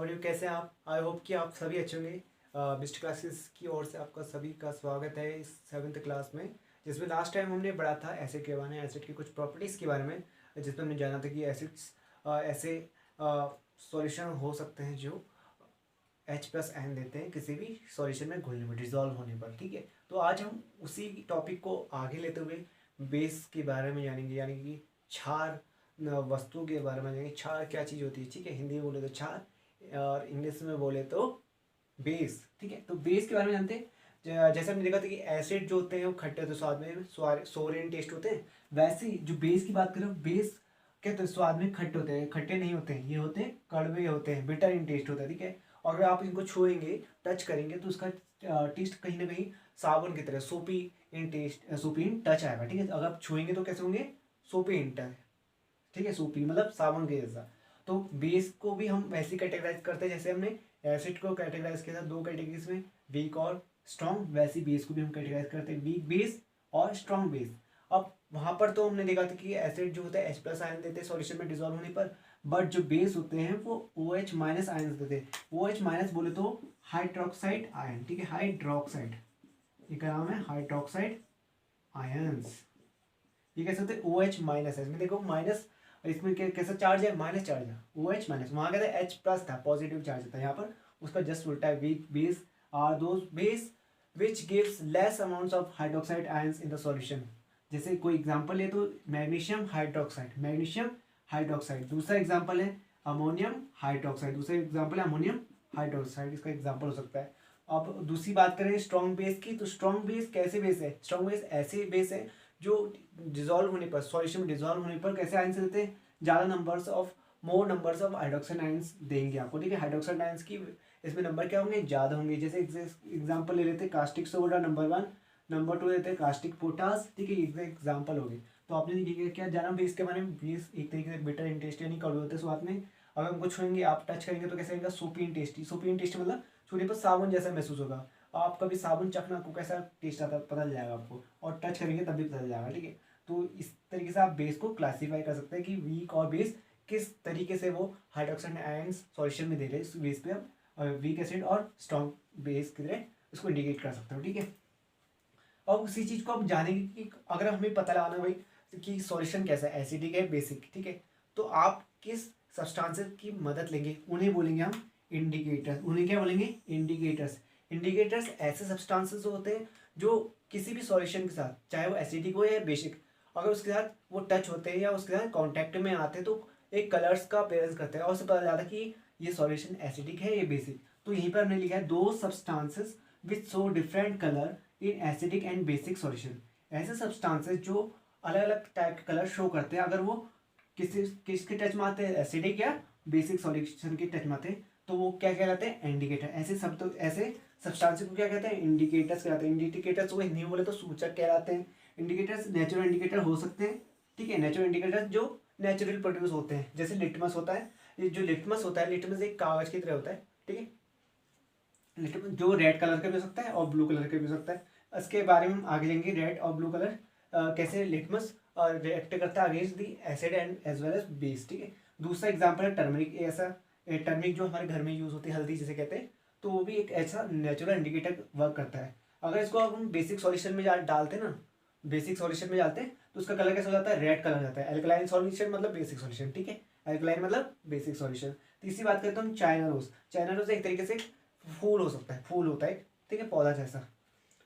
और यू कैसे हैं आप? आई होप कि आप सभी अच्छे होंगे। बेस्ट क्लासेस की ओर से आपका सभी का स्वागत है इस 7th क्लास में, जिसमें लास्ट टाइम हमने पढ़ा था एसिड के बारे में, एसिड की कुछ प्रॉपर्टीज़ के बारे में, जिसमें हमने जाना था कि एसिड्स ऐसे सॉल्यूशन हो सकते हैं जो H+N देते हैं किसी भी सॉल्यूशन में घुलने पर, डिजॉल्व होने पर। ठीक है, तो आज हम उसी टॉपिक को आगे लेते हुए बेस के बारे में जानेंगे, यानी कि क्षार वस्तु के बारे में जानेंगे। क्षार क्या चीज़ होती है? ठीक है, हिंदी में बोले तो क्षार और इंग्लिश में बोले तो बेस। ठीक है, तो बेस के बारे में जानते हैं। जैसे हमने देखा था कि एसिड जो होते हैं वो खट्टे होते हैं, स्वाद में सोर इन टेस्ट होते हैं। वैसे ही जो बेस की बात करें, बेस क्या तो स्वाद में खट्टे होते हैं, खट्टे नहीं होते हैं, ये होते हैं कड़वे होते हैं, बिटर इन टेस्ट होता है। ठीक है, और अगर आप इनको छुएंगे, टच करेंगे तो उसका टेस्ट कहीं ना कहीं साबुन की तरह सोपी इन टेस्ट, सोपी इन टच आएगा। ठीक है, अगर आप छुएंगे तो कैसे होंगे? सोपी इन टच। ठीक है, सोपी मतलब साबुन के जैसा। तो बेस को भी हम वैसे ही कैटेगराइज करते हैं जैसे हमने एसिड को कैटेगराइज किया था दो कैटेगरीज में, वीक और स्ट्रॉन्ग। वैसे बेस को भी हम कैटेगराइज करते हैं वीक बेस और स्ट्रॉन्ग बेस। अब वहाँ पर तो हमने देखा था कि एसिड जो होता है H+ आयन देते हैं सॉल्यूशन में डिजॉल्व होने पर, बट जो बेस होते हैं वो OH- आयन देते हैं। OH- बोले तो हाइड्रोक्साइड आयन। ठीक है, हाइड्रोक्साइड, ये क्या नाम है? Hydroxide ions. ये कैसे होते हैं? OH- है, इसमें देखो माइनस, इसमें कैसा चार्ज है? माइनस चार्ज है। OH-, वहाँ क्या था? H+ था, पॉजिटिव चार्ज था। यहाँ पर उसका जस्ट उल्टा है। Weak base are those base which gives less amounts of hydroxide ions in the solution. जैसे कोई एग्जांपल है तो मैग्नीशियम हाइड्रोक्साइड, मैग्नीशियम हाइड्रोक्साइड। दूसरा एग्जांपल है अमोनियम हाइड्रोक्साइड, दूसरा एग्जांपल है अमोनियम हाइड्रोक्साइड, इसका एग्जांपल हो सकता है। अब दूसरी बात करें स्ट्रॉन्ग बेस की, तो स्ट्रॉन्ग बेस कैसे बेस है? स्ट्रॉन्ग बेस ऐसे बेस है जो डिजॉल्व होने पर, सॉल्यूशन में डिजॉल्व होने पर कैसे आयंस देते हैं? ज़्यादा मोर नंबर्स ऑफ हाइड्रोक्साइड आयंस देंगे आपको। ठीक है, हाइड्रोक्साइड आयंस की इसमें नंबर क्या होंगे? ज़्यादा होंगे। जैसे एग्जांपल ले लेते हैं कास्टिक सोडा नंबर 1, नंबर 2 लेते हैं कास्टिक पोटास। ठीक है, ये एग्जाम्पल हो गए। तो आपने देखिए क्या जाना बेस के बारे में? बेस एक तरीके से बिटर इन टेस्टी यानी कड़वे होते हैं स्वाद में। अगर हमको छुएंगे, आप टच करेंगे तो कैसे रहेगा? सोपी इन टेस्टी। सोपी इन टेस्टी मतलब छूने पर साबुन जैसा महसूस होगा। आप कभी साबुन चखना, आपको कैसा टेस्ट आता है पता चल जाएगा आपको, और टच करेंगे तब भी पता चल जाएगा। ठीक है, तो इस तरीके से आप बेस को क्लासीफाई कर सकते हैं कि वीक और बेस किस तरीके से वो हाइड्रोक्साइड आयंस सॉल्यूशन में दे रहे हैं। इस बेस पे आप वीक एसिड और स्ट्रॉन्ग बेस की तरह उसको इंडिकेट कर सकते हो। ठीक है, और उसी चीज़ को हम जानेंगे कि अगर हमें पता लगाना भाई कि सॉल्यूशन कैसा है, एसिडिक है बेसिक। ठीक है, तो आप किस सब्सटेंसेस की मदद लेंगे? उन्हें बोलेंगे हम इंडिकेटर्स। उन्हें क्या बोलेंगे? इंडिकेटर्स। इंडिकेटर्स ऐसे सब्सटेंसेस होते हैं जो किसी भी सॉल्यूशन के साथ, चाहे वो एसिडिक हो या बेसिक, अगर उसके साथ वो टच होते हैं या उसके साथ कॉन्टैक्ट में आते हैं तो एक कलर्स का अपेयरेंस करते हैं और उससे पता चलता है कि ये सॉल्यूशन एसिडिक है या बेसिक। तो यहीं पर हमने लिखा है दो substances which show different colour in acidic and basic solution. ऐसे सब्सटेंसेस जो अलग अलग टाइप के कलर शो करते हैं, अगर वो किसके टच में आते हैं? एसिडिक या बेसिक सॉल्यूशन के टच में आते हैं, तो वो क्या कहलाते हैं? इंडिकेटर। ऐसे सब तो ऐसे सब्सटेंसेस को क्या कहते हैं? इंडिकेटर्स कहलाते हैं। इंडिकेटर्स को हिंदी में बोले तो सूचक कहलाते हैं। इंडिकेटर्स नेचुरल इंडिकेटर हो सकते हैं। ठीक है, नेचुरल इंडिकेटर्स जो नेचुरल प्रोड्यूस होते हैं, जैसे लिटमस होता है। ये जो लिटमस होता है, लिटमस एक कागज की तरह होता है। ठीक है, लिटमस जो रेड कलर का भी हो सकता है और ब्लू कलर का भी हो सकता है। इसके बारे में हम आगे लेंगे, रेड और ब्लू कलर कैसे लिटमस रिएक्ट करता है against the acid and as well as base. ठीक है, दूसरा एग्जांपल है टर्मरिक। ऐसा टर्मरिक जो हमारे घर में यूज होती है, हल्दी जिसे कहते हैं, तो वो भी एक ऐसा नेचुरल इंडिकेटर वर्क करता है। अगर इसको हम बेसिक सॉल्यूशन में डालते हैं ना, बेसिक सॉल्यूशन में डालते हैं तो उसका कलर कैसा हो जाता है? रेड कलर हो जाता है। एल्कलाइन सॉल्यूशन मतलब बेसिक सॉल्यूशन। ठीक है, एल्कलाइन मतलब बेसिक सॉल्यूशन। तीसरी बात करते हैं हम चाइना रोज। चाइना रोज एक तरीके से फूल हो सकता है, फूल होता है। ठीक है, पौधा जैसा।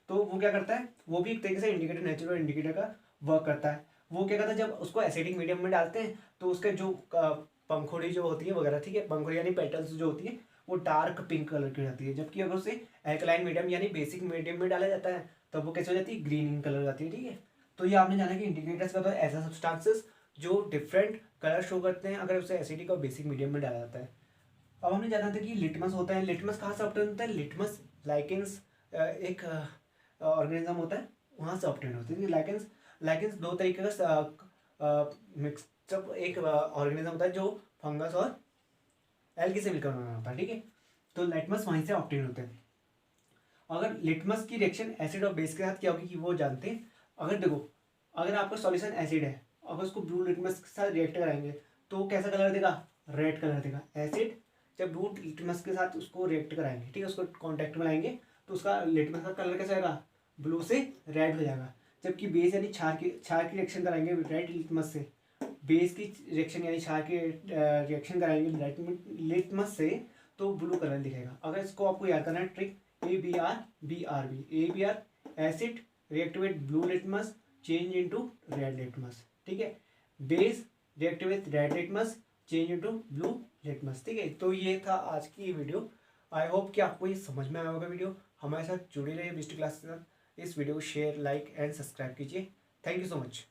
तो वो क्या करता है? वो भी एक तरीके से इंडिकेटर, नेचुरल इंडिकेटर का वर्क करता है। वो क्या करता है? जब उसको एसिडिक मीडियम में डालते हैं तो उसके जो पंखुड़ी जो होती है वगैरह, ठीक है, पंखुड़ी यानी पेटल्स जो होती है वो डार्क पिंक कलर की हो जाती है। जबकि अगर उसे एल्कलाइन मीडियम यानी बेसिक मीडियम में डाला जाता है तब वो कैसे हो जाती है? ग्रीन कलर हो जाती है। ठीक है, तो ये आपने जाना कि इंडिकेटर्स का तो ऐसा सब्सटेंसेस जो डिफरेंट कलर शो करते हैं अगर उसे एसिडिक और बेसिक मीडियम में डाला जाता है। अब हमने जाना था कि लिटमस होता है। लिटमस कहाँ से ऑब्टेन होता है? लिटमस लाइकेंस एक ऑर्गेनिज्म होता है, वहाँ से ऑब्टेन होती है। लाइकेंस लाइकेंस दो तरीके का मिक्सअप एक ऑर्गेनिज्म होता है जो फंगस और एल्गी से मिलकर बना होता है। ठीक है, तो लिटमस वहीं से ऑब्टेन होते हैं। अगर लिटमस की रिएक्शन एसिड और बेस के साथ क्या होगी कि वो जानते हैं। अगर देखो, अगर आपका सॉल्यूशन एसिड है, अगर उसको ब्लू लिटमस के साथ रिएक्ट कराएंगे तो कैसा कलर देगा? रेड कलर देगा। एसिड जब ब्लू लिटमस के साथ उसको रिएक्ट कराएंगे, ठीक है, उसको कांटेक्ट में लाएंगे तो उसका लिटमस का कलर कैसा आएगा, ब्लू से रेड हो जाएगा। जबकि बेस यानी क्षार की रिएक्शन कराएंगे रेड लिटमस से, बेस की रिएक्शन यानी क्षार की रिएक्शन कराएंगे लिटमस से, तो ब्लू कलर दिखेगा। अगर इसको आपको याद करना है trick, ABR acid react with blue litmus change into red litmus, ठीक है। Base react with red litmus change into blue litmus, ठीक है। तो ये था आज की वीडियो। आई होप कि आपको ये समझ में आया होगा वीडियो। हमारे साथ जुड़े रहिए बिस्ट क्लास के साथ। इस वीडियो को शेयर, लाइक एंड सब्सक्राइब कीजिए। Thank you so much.